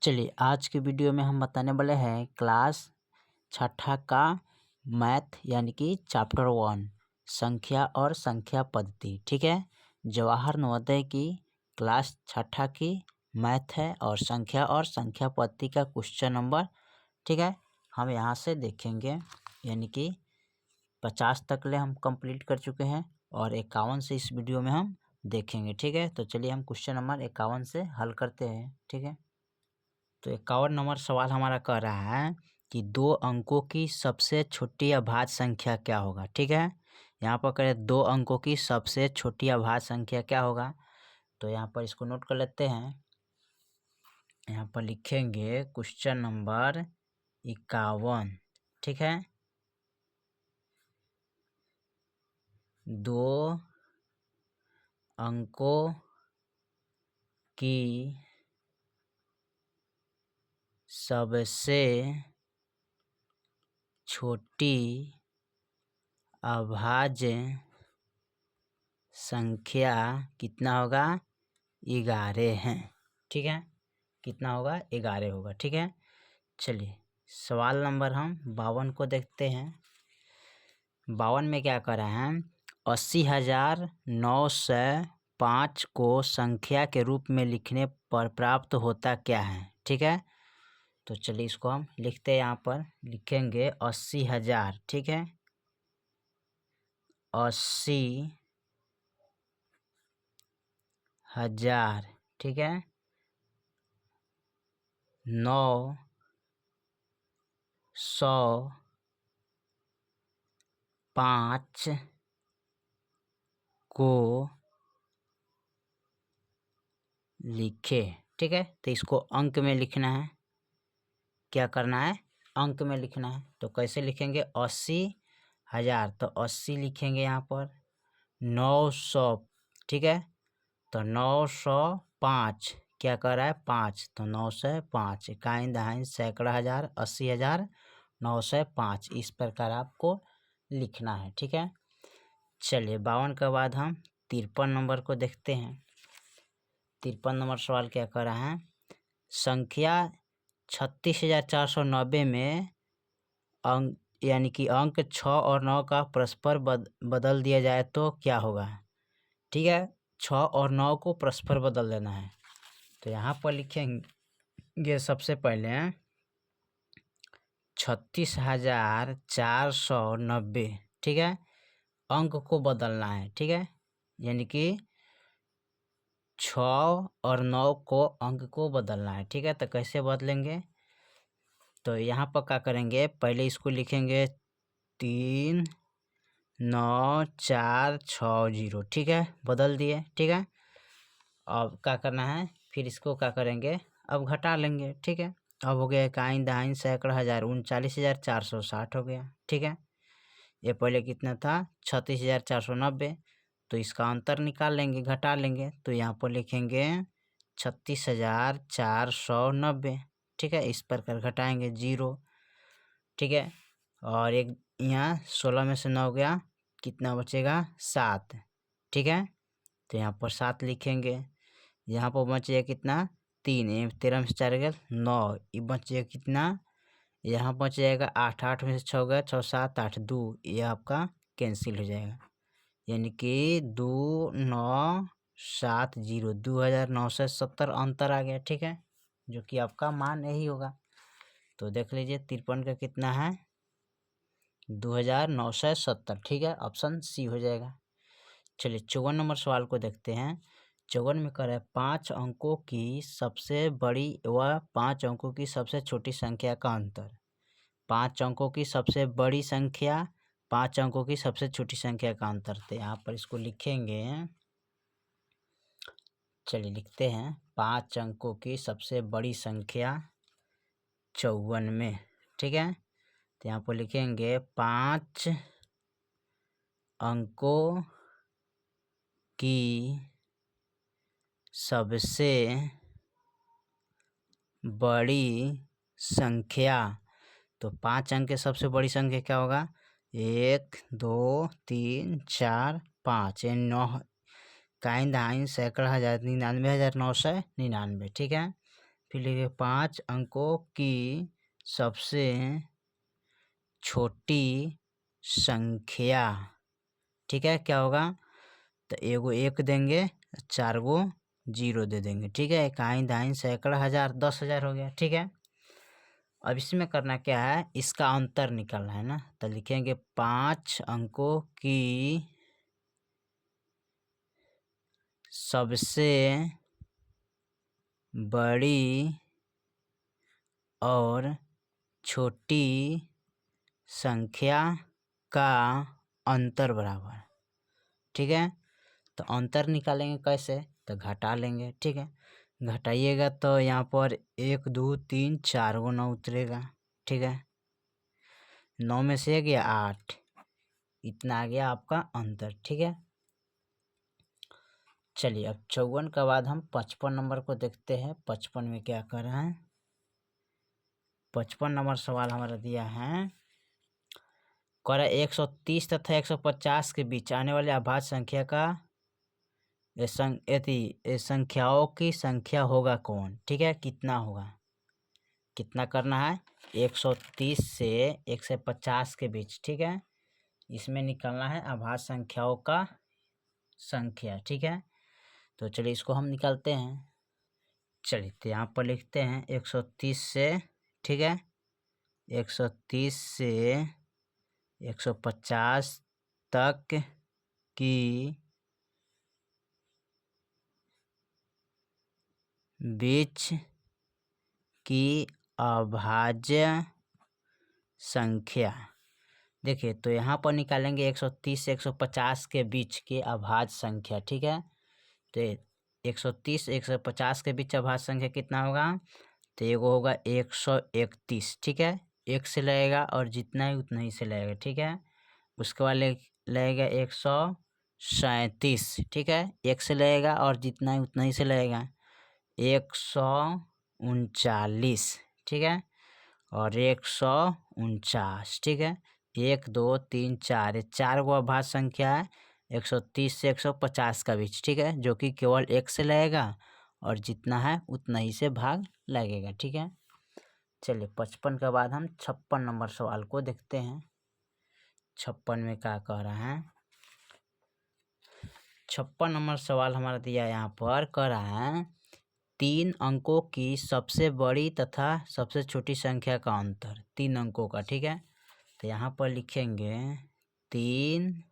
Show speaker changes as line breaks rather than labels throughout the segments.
चलिए आज के वीडियो में हम बताने वाले हैं क्लास छठा का मैथ यानी कि चैप्टर 1 संख्या और संख्या पद्धति। ठीक है, जवाहर नवोदय की क्लास छठा की मैथ है और संख्या पद्धति का क्वेश्चन नंबर। ठीक है, हम यहाँ से देखेंगे यानी कि 50 तक ले हम कंप्लीट कर चुके हैं और 51 से इस वीडियो में हम देखेंगे। ठीक है, तो चलिए हम क्वेश्चन नंबर 51 से हल करते हैं। ठीक है, तो 51 नंबर सवाल हमारा कह रहा है कि 2 अंकों की सबसे छोटी अभाज्य संख्या क्या होगा। ठीक है, यहाँ पर करें 2 अंकों की सबसे छोटी अभाज्य संख्या क्या होगा। तो यहाँ पर इसको नोट कर लेते हैं। यहाँ पर लिखेंगे क्वेश्चन नंबर 51। ठीक है, 2 अंकों की सबसे छोटी अभाज्य संख्या कितना होगा, 11 है। ठीक है, कितना होगा, 11 होगा। ठीक है, चलिए सवाल नंबर हम 52 को देखते हैं। 52 में क्या कर रहे हैं, 80,905 को संख्या के रूप में लिखने पर प्राप्त होता क्या है। ठीक है, तो चलिए इसको हम लिखते हैं। यहाँ पर लिखेंगे 80,000। ठीक है, 80,000। ठीक है, 905 को लिखे। ठीक है, तो इसको अंक में लिखना है। क्या करना है, अंक में लिखना है। तो कैसे लिखेंगे, 80,000 तो 80 लिखेंगे यहाँ पर, 900। ठीक है, तो 905 क्या कर रहा है, 5, तो 905 इकाई दहाई सैकड़ा हजार 80,000 905 इस प्रकार आपको लिखना है। ठीक है, चलिए 52 के बाद हम 53 नंबर को देखते हैं। 53 नंबर सवाल क्या कर रहा है, संख्या 36,490 में अंक यानी कि अंक 6 और 9 का परस्पर बदल दिया जाए तो क्या होगा। ठीक है, 6 और 9 को परस्पर बदल देना है। तो यहाँ पर लिखेंगे सबसे पहले 36,490। ठीक है, अंक को बदलना है। ठीक है, यानी कि 6 और 9 को अंक को बदलना है। ठीक है, तो कैसे बदलेंगे, तो यहाँ पर क्या करेंगे, पहले इसको लिखेंगे 39460। ठीक है, बदल दिए। ठीक है, अब क्या करना है, फिर इसको क्या करेंगे, अब घटा लेंगे। ठीक है, अब हो गया इकाई दहाई सैकड़ा हजार 39,460 हो गया। ठीक है, ये पहले कितना था, 36,490। तो इसका अंतर निकाल लेंगे, घटा लेंगे। तो यहाँ पर लिखेंगे 36,490। ठीक है, इस प्रकार घटाएंगे 0। ठीक है, और एक यहाँ 16 में से 9 गया, कितना बचेगा, 7। ठीक है, तो यहाँ पर 7 लिखेंगे। यहाँ पर बचेगा कितना, 3, 13 में से 4 गया 9, ये बचेगा कितना, यहाँ बच जाएगा 8, 8 में से 6 गया 6, 7, 8, 2, ये आपका कैंसिल हो जाएगा। यानी कि 2970 2970 अंतर आ गया। ठीक है, जो कि आपका मान यही होगा। तो देख लीजिए 53 का कितना है, 2970। ठीक है, ऑप्शन सी हो जाएगा। चलिए 54 नंबर सवाल को देखते हैं। 54 में कह रहा है 5 अंकों की सबसे बड़ी व 5 अंकों की सबसे छोटी संख्या का अंतर। 5 अंकों की सबसे बड़ी संख्या, 5 अंकों की सबसे छोटी संख्या का अंतर। तो यहाँ पर इसको लिखेंगे, चलिए लिखते हैं 5 अंकों की सबसे बड़ी संख्या 54 में। ठीक है, तो यहाँ पर लिखेंगे 5 अंकों की सबसे बड़ी संख्या। तो 5 अंक के सबसे बड़ी संख्या क्या होगा, 1 2 3 4 5, 9 काइन दाइन सैकड़ा हजार 99,999। ठीक है, फिर लिखे 5 अंकों की सबसे छोटी संख्या। ठीक है, क्या होगा? तो एगो 1 देंगे, 4 गो 0 दे देंगे। ठीक है, इकाई दाइन सैकड़ा हजार 10,000 हो गया। ठीक है, अब इसमें करना क्या है, इसका अंतर निकालना है ना। तो लिखेंगे 5 अंकों की सबसे बड़ी और छोटी संख्या का अंतर बराबर। ठीक है, तो अंतर निकालेंगे कैसे? तो घटा लेंगे। ठीक है, घटाइएगा तो यहाँ पर 1 2 3 4 गो 9 उतरेगा। ठीक है, 9 में से 1 गया 8, इतना आ गया आपका अंतर। ठीक है, चलिए अब 54 के बाद हम 55 नंबर को देखते हैं। 55 में क्या कर रहे हैं? 55 नंबर सवाल हमारा दिया है, कर 130 तथा 150 के बीच आने वाले अभाज्य संख्या का संख्याओं की संख्या होगा कौन? ठीक है, कितना होगा, कितना करना है? 130 से 150 के बीच। ठीक है, इसमें निकालना है अभाज्य संख्याओं का संख्या। ठीक है, तो चलिए इसको हम निकालते हैं। चलिए तो यहाँ पर लिखते हैं 130 से, ठीक है, 130 से 150 तक की बीच की अभाज्य संख्या। देखिए तो यहाँ पर निकालेंगे 130 से 150 के बीच की अभाज्य संख्या। ठीक है, तो 130 150 के बीच अभाज्य संख्या कितना होगा? तो एगो होगा 131। ठीक है, एक से लगेगा और जितना ही उतना ही से लगेगा। ठीक है, उसके बाद लगेगा 137। ठीक है, एक से लगेगा और जितना ही उतना ही से लगेगा 139। ठीक है, और 149। ठीक है, 1 2 3 4, 4 गो अभाज्य संख्या है 130 से 150 का बीच। ठीक है, जो कि केवल एक से लगेगा और जितना है उतना ही से भाग लगेगा। ठीक है, चलिए 55 के बाद हम 56 नंबर सवाल को देखते हैं। 56 में क्या कह रहा है? 56 नंबर सवाल हमारा दिया यहाँ पर, कह रहा है 3 अंकों की सबसे बड़ी तथा सबसे छोटी संख्या का अंतर, 3 अंकों का। ठीक है, तो यहाँ पर लिखेंगे 3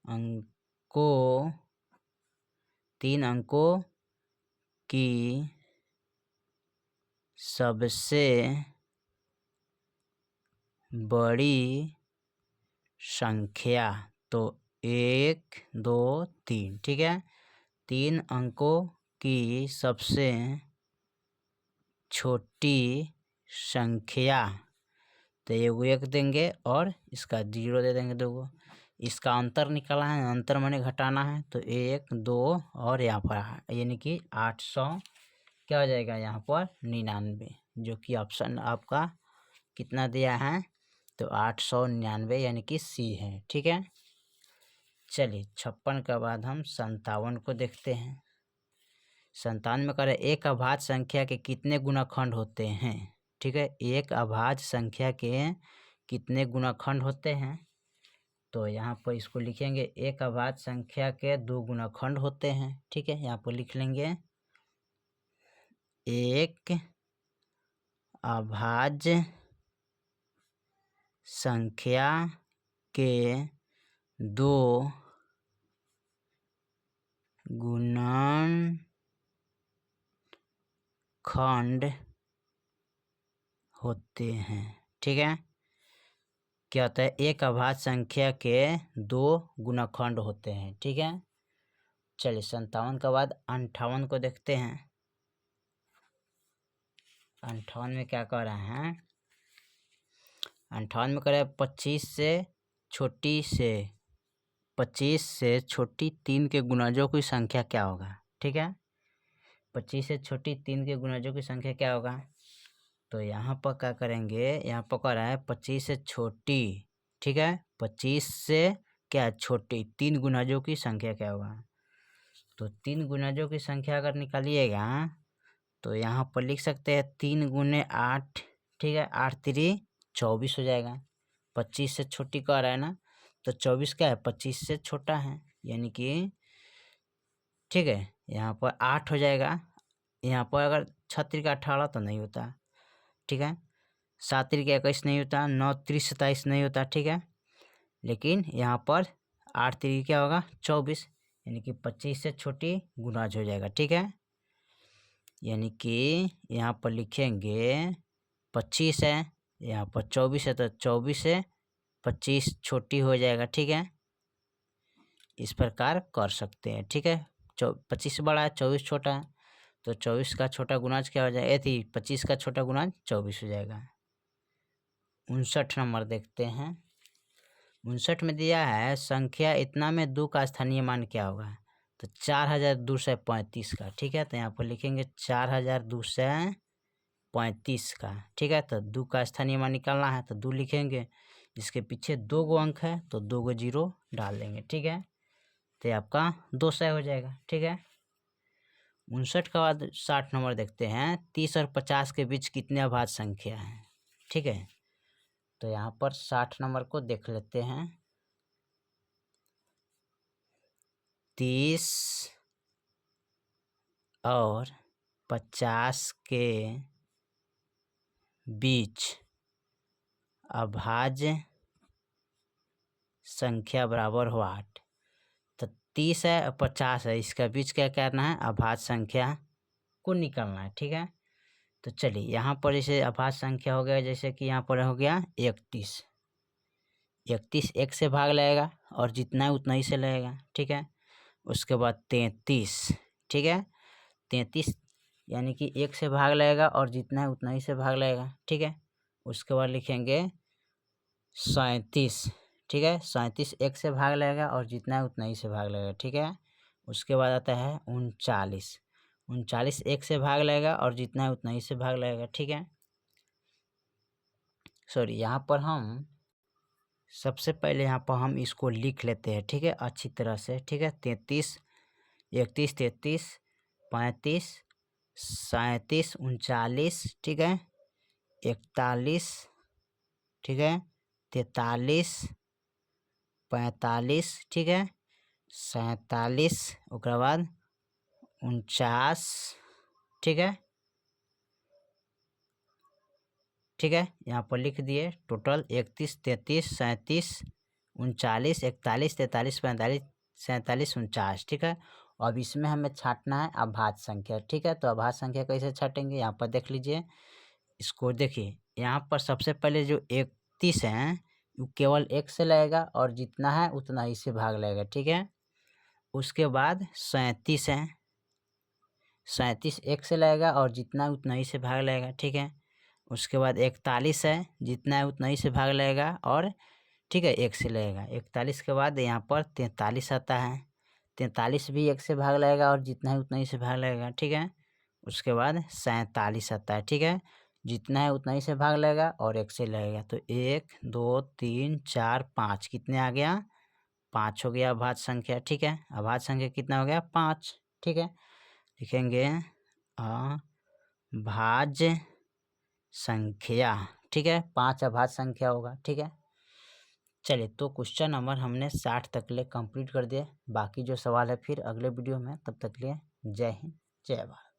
अंकों की सबसे बड़ी संख्या। तो 1 2 3। ठीक है, 3 अंकों की सबसे छोटी संख्या, तो एगो 1 देंगे और इसका 0 दे देंगे 2 गो। इसका अंतर निकालना है, अंतर मैंने घटाना है, तो 1 2 और यहाँ पर यानी कि 800 क्या हो जाएगा यहाँ पर 99, जो कि ऑप्शन आपका कितना दिया है? तो 899 यानी कि सी है। ठीक है, चलिए 56 के बाद हम 57 को देखते हैं। 57 में करें एक अभाज्य संख्या के कितने गुणनखंड होते हैं? ठीक है, एक अभाज्य संख्या के कितने गुणनखंड होते हैं? तो यहाँ पर इसको लिखेंगे एक अभाज्य संख्या के 2 गुणनखंड होते हैं। ठीक है, यहाँ पर लिख लेंगे एक अभाज्य संख्या के 2 गुणनखंड होते हैं। ठीक है, क्या होता है? एक अभाज्य संख्या के 2 गुणनखंड होते हैं। ठीक है, चलिए 57 के बाद 58 को देखते हैं। 58 में क्या कह रहा है? 58 में कह रहा है 25 से छोटी 3 के गुणजों की संख्या क्या होगा? ठीक है, 25 से छोटी 3 के गुणजों की संख्या क्या होगा? तो यहाँ पर क्या करेंगे? यहाँ पर कह रहा है 25 से छोटी। ठीक है, 25 से क्या छोटी 3 गुणजों की संख्या क्या होगा? तो 3 गुणजों की संख्या अगर निकालिएगा तो यहाँ पर लिख सकते हैं 3 गुने 8, ठीक है, 8 3 24 हो जाएगा। 25 से छोटी कह रहा है ना, तो 24 क्या है, 25 से छोटा है, यानी कि ठीक है, यहाँ पर 8 हो जाएगा। यहाँ पर अगर 6 3 18 तो नहीं होता, ठीक है, 7 3 21 नहीं होता, 9 3 27 नहीं होता, ठीक है, लेकिन यहाँ पर 8 3 क्या होगा, 24, यानी कि 25 से छोटी गुनाज हो जाएगा, ठीक है। यानी कि यहाँ पर लिखेंगे 25 है, यहाँ पर 24 है, तो 24 से 25 छोटी हो जाएगा, ठीक है। इस प्रकार कर सकते हैं, ठीक है। 25 बड़ा है, 24 छोटा है, तो 24 का छोटा गुणाज क्या हो जाएगा, 25 का छोटा गुणाज 24 हो जाएगा। 59 नंबर देखते हैं। 59 में दिया है संख्या इतना में 2 का स्थानीय मान क्या होगा, तो 4235 का, ठीक है। तो यहाँ पर लिखेंगे 4235 का, ठीक है। तो 2 का स्थानीय मान निकालना है, तो 2 लिखेंगे, जिसके पीछे 2 गो अंक है तो 2 गो जीरो डाल देंगे, ठीक है। तो आपका 200 हो जाएगा, ठीक है। 59 के बाद 60 नंबर देखते हैं। 30 और 50 के बीच कितने अभाज्य संख्या है, ठीक है। तो यहाँ पर 60 नंबर को देख लेते हैं। 30 और 50 के बीच अभाज्य संख्या बराबर हो 8। तो 30 है और 50 है, इसका बीच क्या करना है, अभाज्य संख्या को निकालना है, ठीक है। तो चलिए यहाँ पर जैसे अभाज्य संख्या हो गया, जैसे कि यहाँ पर हो गया 31, 31 1 से भाग लगेगा और जितना है उतना ही से लगेगा, ठीक है। उसके बाद 33, ठीक है, 33 यानी कि 1 से भाग लगेगा और जितना है उतना ही से भाग लगेगा, ठीक है। उसके बाद लिखेंगे 37, ठीक है, 37 1 से भाग लगेगा और जितना है उतना ही से भाग लगेगा, ठीक है। उसके बाद आता है 39, 39 1 से भाग लगेगा और जितना है उतना ही से भाग लगेगा, ठीक है। सॉरी, यहाँ पर हम सबसे पहले यहाँ पर हम इसको लिख लेते हैं, ठीक है, अच्छी तरह से, ठीक है। 33 31 33 35 37 39, ठीक है, 41, ठीक है, 43 45, ठीक है, 47, उसके बाद 49, ठीक है, ठीक है। यहाँ पर लिख दिए टोटल 31 33 37 39 41 43 45 47 49, ठीक है। अब इसमें हमें छांटना है अभाज्य संख्या, ठीक है। तो अभाज्य संख्या कैसे छाटेंगे, यहाँ पर देख लीजिए, इसको देखिए, यहाँ पर सबसे पहले जो 31 है वो केवल 1 से लगेगा और जितना है उतना ही से भाग लगेगा, ठीक है। उसके बाद 37 है, 37 1 से लगेगा और जितना है उतना ही से भाग लगेगा, ठीक है। उसके बाद 41 है, जितना है उतना ही से भाग लगेगा और ठीक है 1 से लगेगा। 41 के बाद यहाँ पर 43 आता है, 43 भी 1 से भाग लगेगा और जितना है उतना ही से भाग लगेगा, ठीक है। उसके बाद 47 आता है, ठीक है, जितना है उतना ही से भाग लगेगा और 1 से लगेगा। तो 1 2 3 4 5 कितने आ गया, 5 हो गया अभाज्य संख्या, ठीक है। अभाज्य संख्या कितना हो गया, 5, ठीक है। लिखेंगे अभाज्य संख्या, ठीक है, 5 अभाज्य संख्या होगा, ठीक है। चलिए, तो क्वेश्चन नंबर हमने 60 तक ले कंप्लीट कर दिए। बाकी जो सवाल है फिर अगले वीडियो में, तब तक लिए जय हिंद जय भारत।